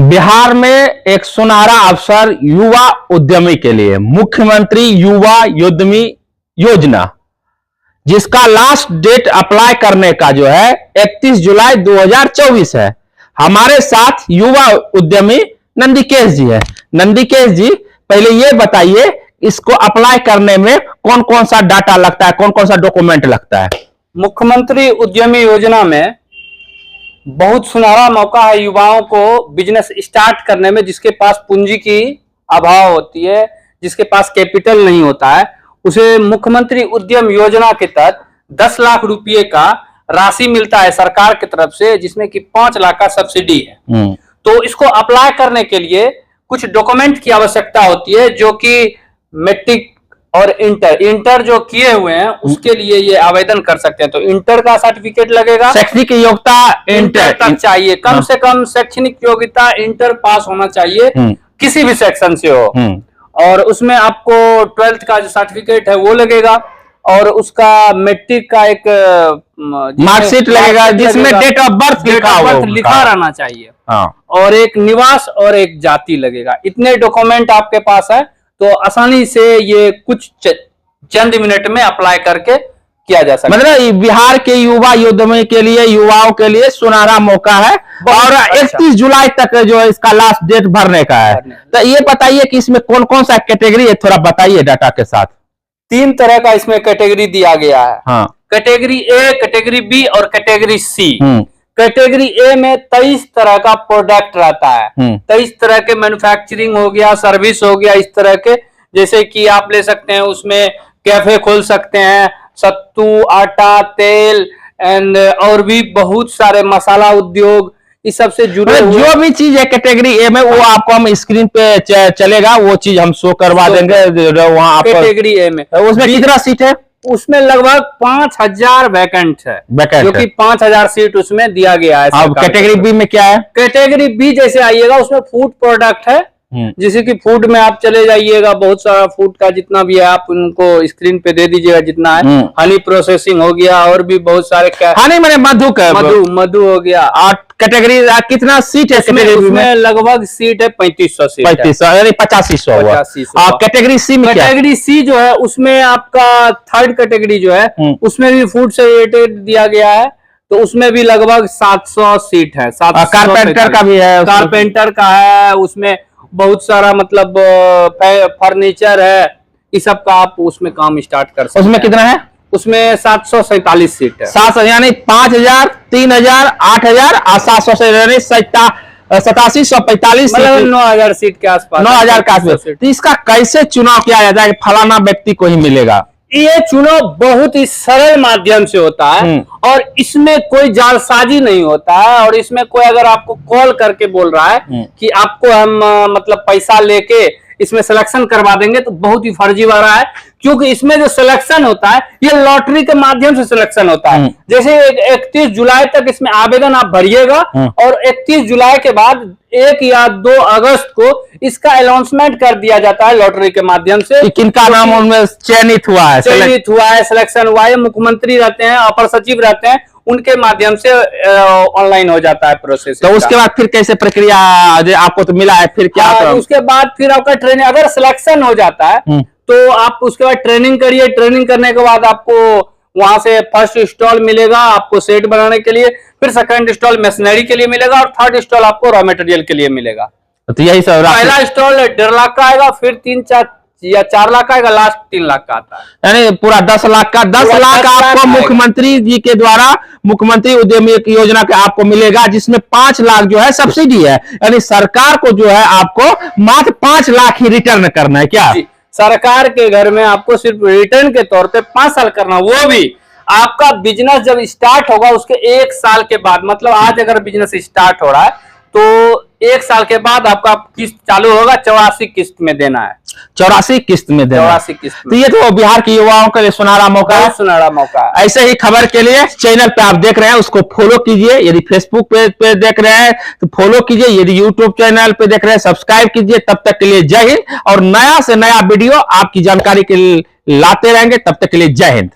बिहार में एक सुनहरा अवसर युवा उद्यमी के लिए, मुख्यमंत्री युवा उद्यमी योजना, जिसका लास्ट डेट अप्लाई करने का जो है 31 जुलाई 2024 है। हमारे साथ युवा उद्यमी नंदिकेश जी है। नंदिकेश जी, पहले ये बताइए इसको अप्लाई करने में कौन कौन सा डाटा लगता है, कौन कौन सा डॉक्यूमेंट लगता है? मुख्यमंत्री उद्यमी योजना में बहुत सुनहरा मौका है युवाओं को बिजनेस स्टार्ट करने में। जिसके पास पूंजी की अभाव होती है, जिसके पास कैपिटल नहीं होता है, उसे मुख्यमंत्री उद्यम योजना के तहत 10 लाख रुपए का राशि मिलता है सरकार की तरफ से, जिसमें कि 5 लाख का सब्सिडी है। तो इसको अप्लाई करने के लिए कुछ डॉक्यूमेंट की आवश्यकता होती है, जो कि मैट्रिक और इंटर जो किए हुए हैं उसके लिए ये आवेदन कर सकते हैं। तो इंटर का सर्टिफिकेट लगेगा, शैक्षणिक योग्यता इंटर तक चाहिए, कम से कम शैक्षणिक योग्यता इंटर पास होना चाहिए, किसी भी सेक्शन से हो। और उसमें आपको 12th का जो सर्टिफिकेट है वो लगेगा, और उसका मैट्रिक का एक मार्कशीट लगेगा जिसमें डेट ऑफ बर्थ लिखा रहना चाहिए। और एक निवास और एक जाति लगेगा। इतने डॉक्यूमेंट आपके पास है तो आसानी से ये कुछ चंद मिनट में अप्लाई करके किया जा सकता है। मतलब बिहार के युवा उद्यमी के लिए, युवाओं के लिए सुनहरा मौका है। और 31 जुलाई तक जो इसका लास्ट डेट भरने का है। तो ये बताइए कि इसमें कौन कौन सा कैटेगरी है, थोड़ा बताइए डाटा के साथ। 3 तरह का इसमें कैटेगरी दिया गया है। हाँ। कैटेगरी ए, कैटेगरी बी और कैटेगरी सी। कैटेगरी ए में 23 तरह का प्रोडक्ट रहता है। 23 तरह के मैन्युफैक्चरिंग हो गया, सर्विस हो गया, इस तरह के। जैसे कि आप ले सकते हैं, उसमें कैफे खोल सकते हैं, सत्तू, आटा, तेल एंड और भी बहुत सारे मसाला उद्योग, इस सब से जुड़े जो भी चीज है कैटेगरी ए में, वो आपको हम स्क्रीन पे चलेगा, वो चीज हम शो करवा देंगे वहाँ। कैटेगरी ए में उसमें कितना सीट है? उसमें लगभग 5000 वैकेंट है, जो कि 5000 सीट उसमें दिया गया है। अब कैटेगरी बी में क्या है? कैटेगरी बी जैसे आइएगा, उसमें फूड प्रोडक्ट है। जैसे कि फूड में आप चले जाइएगा, बहुत सारा फूड का जितना भी है आप उनको स्क्रीन पे दे दीजिएगा जितना है। हनी प्रोसेसिंग हो गया, और भी बहुत सारे हनी मैंने मधु हो गया। कैटेगरी कितना सीट है? उसमें लगभग सीट है 3500 सीट, 3500 यानी 8500। कैटेगरी सी में, कैटेगरी सी जो है उसमें आपका 3rd कैटेगरी जो है उसमें भी फूड से रिलेटेड दिया गया है। तो उसमें भी लगभग 700 सीट है। कारपेंटर का भी है, कारपेंटर का है, उसमें बहुत सारा मतलब फर्नीचर है, इस सब का आप उसमें काम स्टार्ट कर सकते हैं। उसमें कितना है? उसमें 747 सीट है। 700 यानी 5000, 3000, 8000 और 700 से यानी 8745 मतलब 9000 सीट के आसपास। 9000 के आसपास। तो इसका कैसे चुनाव किया जाता है कि फलाना व्यक्ति को ही मिलेगा? ये चुनाव बहुत ही सरल माध्यम से होता है, और इसमें कोई जालसाजी नहीं होता है। और इसमें कोई अगर आपको कॉल करके बोल रहा है कि आपको हम मतलब पैसा लेके इसमें सिलेक्शन करवा देंगे, तो बहुत ही फर्जीवाड़ा है। क्योंकि इसमें जो सिलेक्शन होता है ये लॉटरी के माध्यम से सिलेक्शन होता है। जैसे 31 जुलाई तक इसमें आवेदन आप भरिएगा, और 31 जुलाई के बाद 1 या 2 अगस्त को इसका अनाउंसमेंट कर दिया जाता है लॉटरी के माध्यम से, किनका नाम उनमें चयनित हुआ है, सिलेक्शन हुआ है। मुख्यमंत्री रहते हैं, अपर सचिव रहते हैं, उनके माध्यम से ऑनलाइन हो जाता है प्रोसेस। तो उसके बाद फिर कैसे प्रक्रिया, आपको तो मिला है, फिर क्या? उसके बाद फिर आपका ट्रेनिंग, अगर सिलेक्शन हो जाता है तो आप उसके बाद ट्रेनिंग करिए। ट्रेनिंग करने के बाद आपको वहां से फर्स्ट स्टॉल मिलेगा आपको सेट बनाने के लिए, फिर सेकंड स्टॉल मशीनरी के लिए मिलेगा, और 3rd स्टॉल आपको रॉ मटेरियल के लिए मिलेगा। तो यही सब। पहला स्टॉल 1.5 लाख का आएगा, फिर 3 या 4 लाख का आएगा, लास्ट 3 लाख का आता है। यानी पूरा 10 लाख का 10 लाख आपको मुख्यमंत्री जी के द्वारा, मुख्यमंत्री उद्यमी योजना के आपको मिलेगा, जिसमें 5 लाख जो है सब्सिडी है। यानी सरकार को जो है आपको मात्र 5 लाख ही रिटर्न करना है क्या? सरकार के घर में आपको सिर्फ रिटर्न के तौर पे 5 साल करना, वो भी आपका बिजनेस जब स्टार्ट होगा उसके 1 साल के बाद। मतलब आज अगर बिजनेस स्टार्ट हो रहा है तो 1 साल के बाद आपका किस्त चालू होगा, 84 किस्त में देना है। 84 किस्त में देना। 84 किस्त। तो ये तो बिहार के युवाओं के लिए सुनहरा मौका है। सुनहरा मौका है। ऐसे ही खबर के लिए चैनल पे आप देख रहे हैं उसको फॉलो कीजिए। यदि फेसबुक पे देख रहे हैं तो फॉलो कीजिए। यदि यूट्यूब चैनल पे देख रहे हैं सब्सक्राइब कीजिए। तब तक के लिए जय हिंद। और नया से नया वीडियो आपकी जानकारी के लिए लाते रहेंगे। तब तक के लिए जय हिंद।